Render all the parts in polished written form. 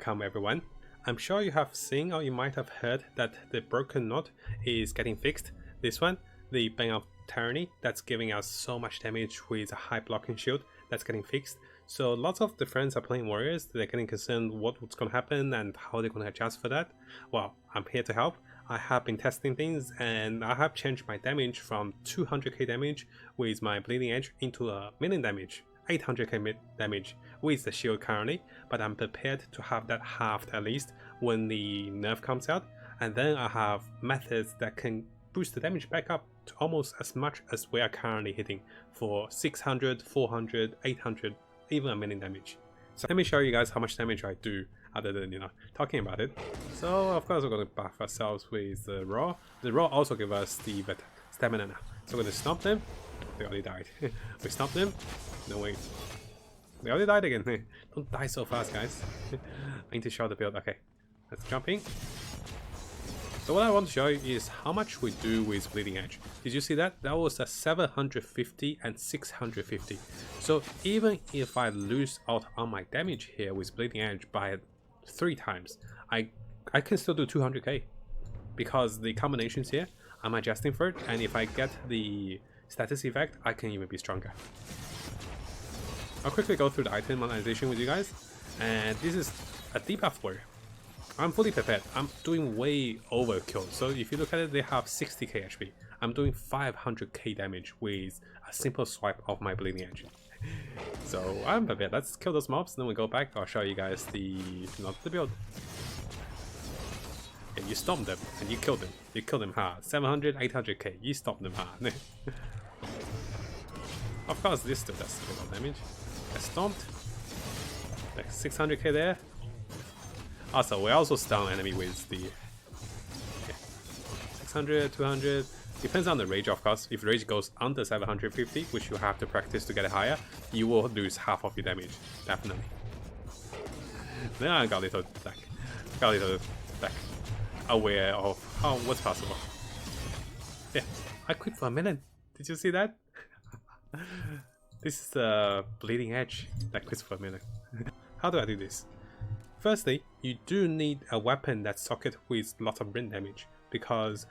Welcome everyone. I'm sure you have seen or you might have heard that the broken node is getting fixed. This one, the Bane of Tyranny, that's giving us so much damage with a high blocking shield, that's getting fixed. So lots of the friends are playing warriors, they're getting concerned what's going to happen and how they're going to adjust for that. Well, I'm here to help. I have been testing things and I have changed my damage from 200k damage with my bleeding edge into a million damage. 800k damage with the shield currently, but I'm prepared to have that halved at least when the nerf comes out, and then I have methods that can boost the damage back up to almost as much as we are currently hitting for 600, 400, 800, even a million damage. So let me show you guys how much damage I do other than, talking about it. So of course we're going to buff ourselves with the raw. The raw also give us the stamina now. So we're going to stomp them. They already died. We stomp them. No wait. They already died again. Don't die so fast, guys. I need to show the build. Okay. Let's jump in. So what I want to show you is how much we do with bleeding edge. Did you see that? That was a 750 and 650. So even if I lose out on my damage here with bleeding edge by 3 times, I can still do 200k. Because the combinations here, I'm adjusting for it, and if I get the status effect, I can even be stronger. I'll quickly go through the item monetization with you guys, and this is a debuff warrior. I'm fully prepared. I'm doing way overkill. So if you look at it, they have 60k HP. I'm doing 500k damage with a simple swipe of my bleeding edge. So I'm prepared. Let's kill those mobs, then we go back. I'll show you guys the build. Yeah, you stomp them and you kill them. You kill them hard. 700, 800k. You stomp them hard. Of course, this still does a bit of damage. I stomped. Like 600k there. Also, we also stun enemy with the 600, 200. Depends on the rage, of course. If rage goes under 750, which you have to practice to get it higher, you will lose half of your damage. Definitely. Then I got a little like aware of what's possible. Yeah, I quit for a minute. Did you see that? This is the bleeding edge that quits for a minute. How do I do this? Firstly, you do need a weapon that's socket with lots of rend damage, because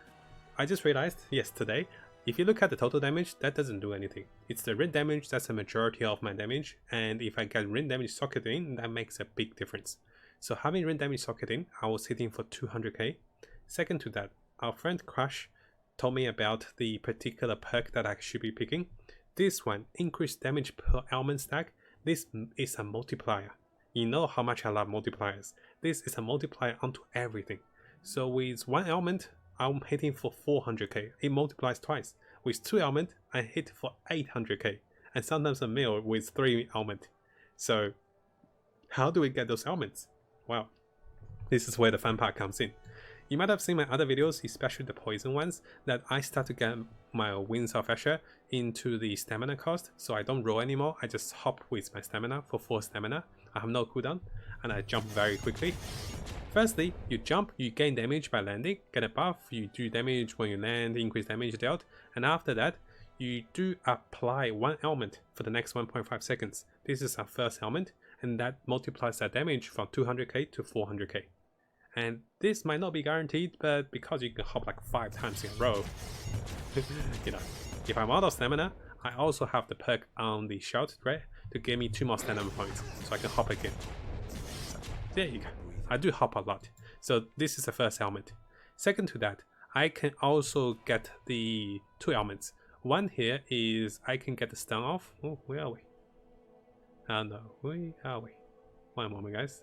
I just realized yesterday, if you look at the total damage, that doesn't do anything. It's the rend damage that's the majority of my damage, and if I get rend damage socket in, that makes a big difference. So having rend damage socket in, I was hitting for 200k. Second to that, our friend Crush told me about the particular perk that I should be picking. This one, increased damage per element stack. This is a multiplier. You know how much I love multipliers. This is a multiplier onto everything. So with 1 element, I'm hitting for 400k. It multiplies twice. With 2 elements, I hit for 800k. And sometimes a mil with 3 elements. So how do we get those elements? Well, this is where the fun part comes in. You might have seen my other videos, especially the poison ones, that I start to get my Winds of Asher into the stamina cost, so I don't roll anymore. I just hop with my stamina for 4 stamina. I have no cooldown, and I jump very quickly. Firstly, you jump, you gain damage by landing, get a buff, you do damage when you land, increase damage dealt, and after that, you do apply 1 element for the next 1.5 seconds. This is our first element, and that multiplies that damage from 200k to 400k. And this might not be guaranteed, but because you can hop like 5 times in a row, if I'm out of stamina, I also have the perk on the shout thread to give me 2 more stamina points, so I can hop again. So there you go. I do hop a lot. So this is the first element. Second to that, I can also get the 2 elements. One here is I can get the stun off. Oh, where are we? Oh no, where are we? One moment, guys.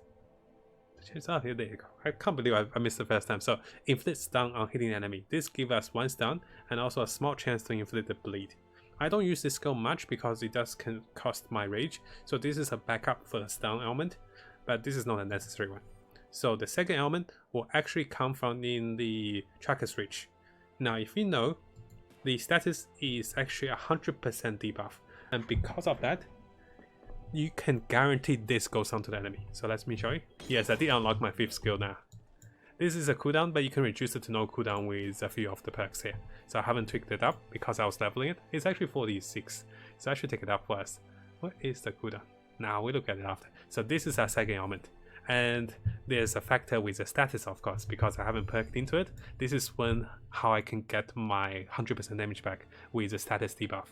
Oh, here, there you go. I can't believe I missed the first time. So inflict stun on hitting enemy. This gives us 1 stun and also a small chance to inflict the bleed. I don't use this skill much because it does cost my rage. So this is a backup for the stun element, but this is not a necessary one. So the second element will actually come from in the tracker switch. Now if you know, the status is actually 100% debuff, and because of that, you can guarantee this goes onto the enemy. So let me show you. Yes, I did unlock my 5th skill now. This is a cooldown, but you can reduce it to no cooldown with a few of the perks here. So I haven't tweaked it up because I was leveling it. It's actually 46, so I should take it up first. What is the cooldown? Now we look at it after. So this is our second element. And there's a factor with the status, of course, because I haven't perked into it. This is when how I can get my 100% damage back with the status debuff.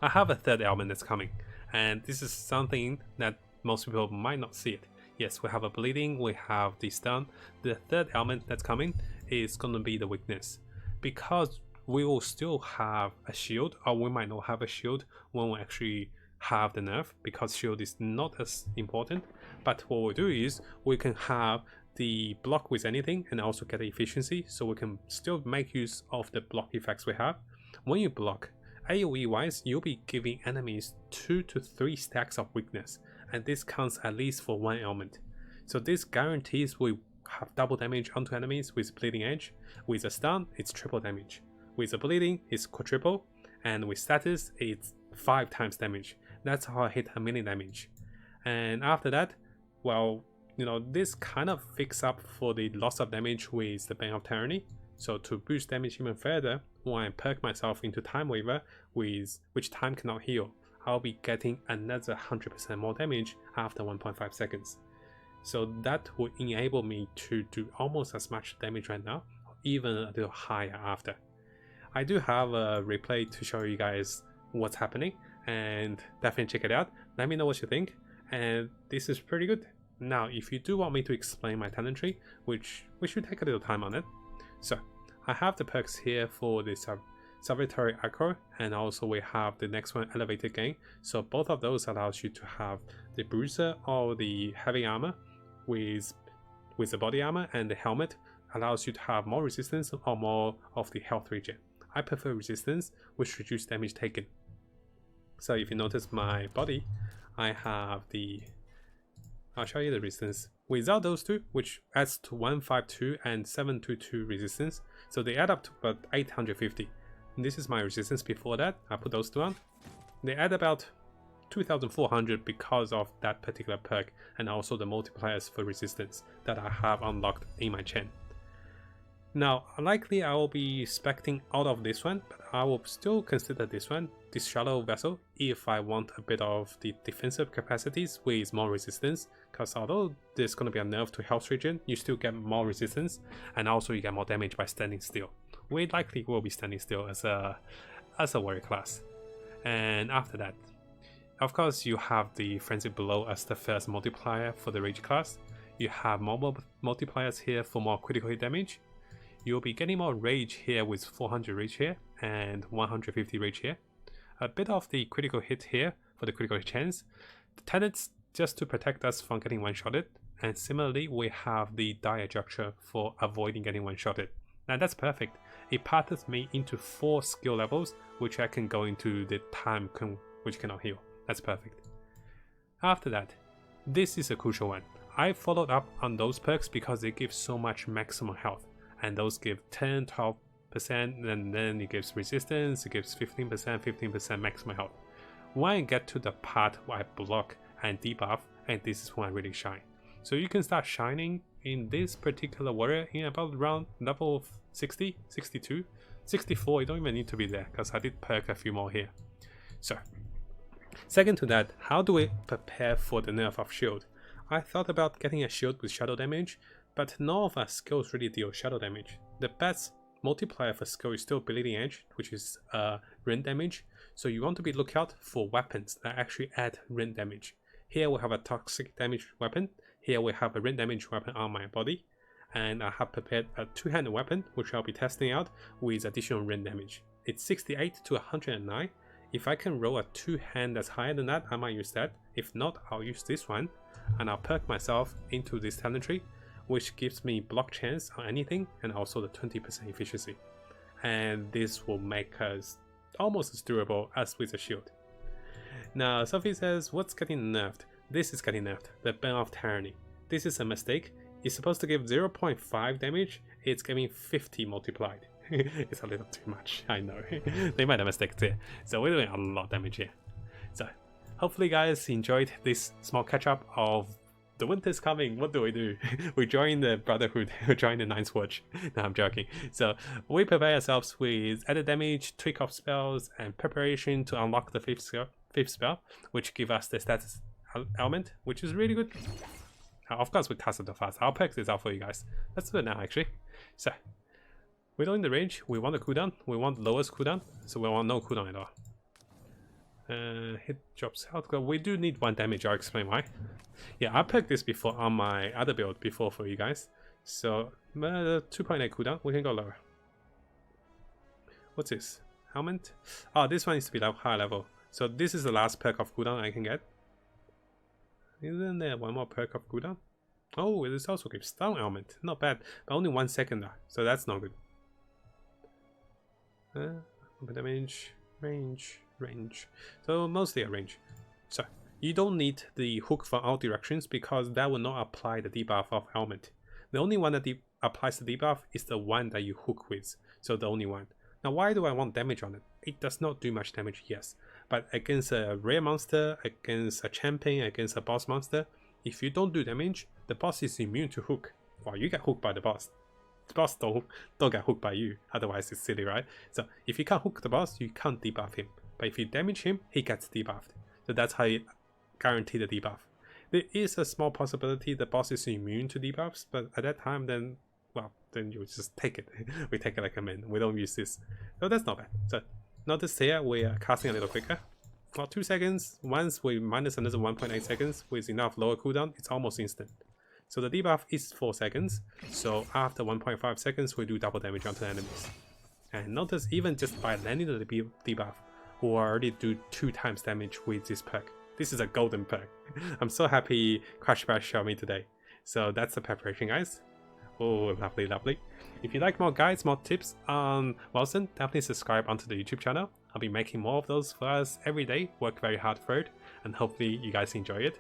I have a third element that's coming, and this is something that most people might not see it. Yes, we have a bleeding, we have the stun. The third element that's coming is going to be the weakness, because we will still have a shield, or we might not have a shield when we actually have the nerf, because shield is not as important. But what we do is we can have the block with anything and also get the efficiency, so we can still make use of the block effects we have. When you block, AoE wise, you'll be giving enemies 2 to 3 stacks of weakness, and this counts at least for one element. So this guarantees we have double damage onto enemies with bleeding edge. With a stun, it's triple damage. With a bleeding, it's quadruple, and with status, it's 5 times damage. That's how I hit a million damage. And after that, well, you know, this kind of fixes up for the loss of damage with the Bane of Tyranny. So to boost damage even further, when I perk myself into Time Waver, with which time cannot heal, I'll be getting another 100% more damage after 1.5 seconds. So that will enable me to do almost as much damage right now, or even a little higher after. I do have a replay to show you guys what's happening, and definitely check it out. Let me know what you think, and this is pretty good. Now, if you do want me to explain my talent tree, which we should take a little time on it. So, I have the perks here for the Salvatory Acro, and also we have the next one, Elevated Gain. So both of those allows you to have the Bruiser or the Heavy Armor with the body armor, and the helmet allows you to have more resistance or more of the health regen. I prefer resistance, which reduces damage taken. So if you notice my body, I have the... I'll show you the resistance. Without those two, which adds to 152 and 722 resistance, so they add up to about 850. And this is my resistance before that. I put those two on. They add about 2400 because of that particular perk, and also the multipliers for resistance that I have unlocked in my chain. Now, likely I will be specting out of this one, but I will still consider this one, this shallow vessel, if I want a bit of the defensive capacities with more resistance, because although there's going to be a nerf to health regen, you still get more resistance, and also you get more damage by standing still. We likely will be standing still as a warrior class. And after that, of course, you have the Frenzy below as the first multiplier for the Rage class. You have more multipliers here for more critical hit damage. You'll be getting more Rage here with 400 Rage here and 150 Rage here. A bit of the critical hit here for the critical hit chance. The talents just to protect us from getting one-shotted. And similarly, we have the Die Adjuncture for avoiding getting one-shotted. Now that's perfect. It passes me into 4 skill levels, which I can go into the time which cannot heal. That's perfect. After that, this is a crucial one. I followed up on those perks because they give so much maximum health, and those give 10, 12%, and then it gives resistance, it gives 15% maximum health. When I get to the part where I block and debuff, and this is when I really shine. So you can start shining in this particular warrior in about around level 60, 62, 64, you don't even need to be there because I did perk a few more here. So, second to that, how do we prepare for the nerf of shield? I thought about getting a shield with shadow damage, but none of our skills really deal shadow damage. The best multiplier for skill is still bleeding edge, which is rend damage, so you want to be lookout for weapons that actually add rend damage. Here we have a toxic damage weapon, here we have a rend damage weapon on my body, and I have prepared a two-handed weapon which I'll be testing out with additional rend damage. It's 68 to 109. If I can roll a two-hand that's higher than that, I might use that. If not, I'll use this one, and I'll perk myself into this talent tree, which gives me block chance on anything and also the 20% efficiency. And this will make us almost as durable as with a shield. Now, Sophie says, what's getting nerfed? This is getting nerfed, the Bane of Tyranny. This is a mistake. It's supposed to give 0.5 damage, it's giving 50 multiplied. It's a little too much, I know. They made a mistake too. So we're doing a lot of damage here. So hopefully guys enjoyed this small catch up of the winter's coming. What do? We join the Brotherhood, we join the Ninth Watch. No, I'm joking. So we prepare ourselves with added damage, tweak of spells, and preparation to unlock the fifth spell, which give us the status element, which is really good. Of course, we cast it fast. I'll pick this out for you guys. Let's do it now, actually. So, we're in the range. We want the cooldown. We want the lowest cooldown. So we want no cooldown at all. Hit drops health. We do need 1 damage. I'll explain why. Yeah, I picked this before on my other build before for you guys. So 2.8 cooldown. We can go lower. What's this? Helmet? Oh, this one needs to be high level. So this is the last perk of cooldown I can get. Isn't there one more perk of cooldown? Oh, it is also gives stun element. Not bad, but only 1 second though. So that's not good. Damage, range. So mostly a range. So you don't need the hook from all directions because that will not apply the debuff of element. The only one that applies the debuff is the one that you hook with. So the only one. Now why do I want damage on it? It does not do much damage, yes. But against a rare monster, against a champion, against a boss monster, if you don't do damage, the boss is immune to hook. Well, you get hooked by the boss. The boss don't get hooked by you, otherwise it's silly, right? So if you can't hook the boss, you can't debuff him. But if you damage him, he gets debuffed. So that's how you guarantee the debuff. There is a small possibility the boss is immune to debuffs, but at that time then, well, then you just take it. We take it like a man. We don't use this. So that's not bad. So notice here we are casting a little quicker. Well, 2 seconds. Once we minus another 1.8 seconds with enough lower cooldown, it's almost instant. So the debuff is 4 seconds. So after 1.5 seconds, we do double damage onto enemies. And notice even just by landing the debuff, we already do 2 times damage with this perk. This is a golden perk. I'm so happy Crash Bash showed me today. So that's the preparation, guys. Oh, lovely, lovely. If you like more guides, more tips on Wolcen, definitely subscribe onto the YouTube channel. I'll be making more of those for us every day. Work very hard for it, and hopefully you guys enjoy it.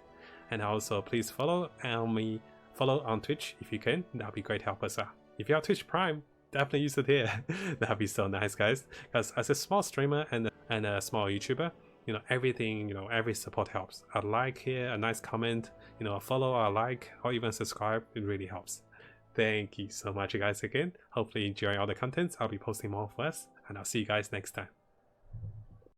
And also please follow on Twitch if you can. That'll be great help as well. If you have Twitch Prime, definitely use it here. That'd be so nice, guys. Because as a small streamer and a small YouTuber, you know, everything, you know, every support helps. A like here, a nice comment, you know, a follow, a like, or even subscribe, it really helps. Thank you so much, guys, again. Hopefully you enjoy all the contents. I'll be posting more for us, and I'll see you guys next time.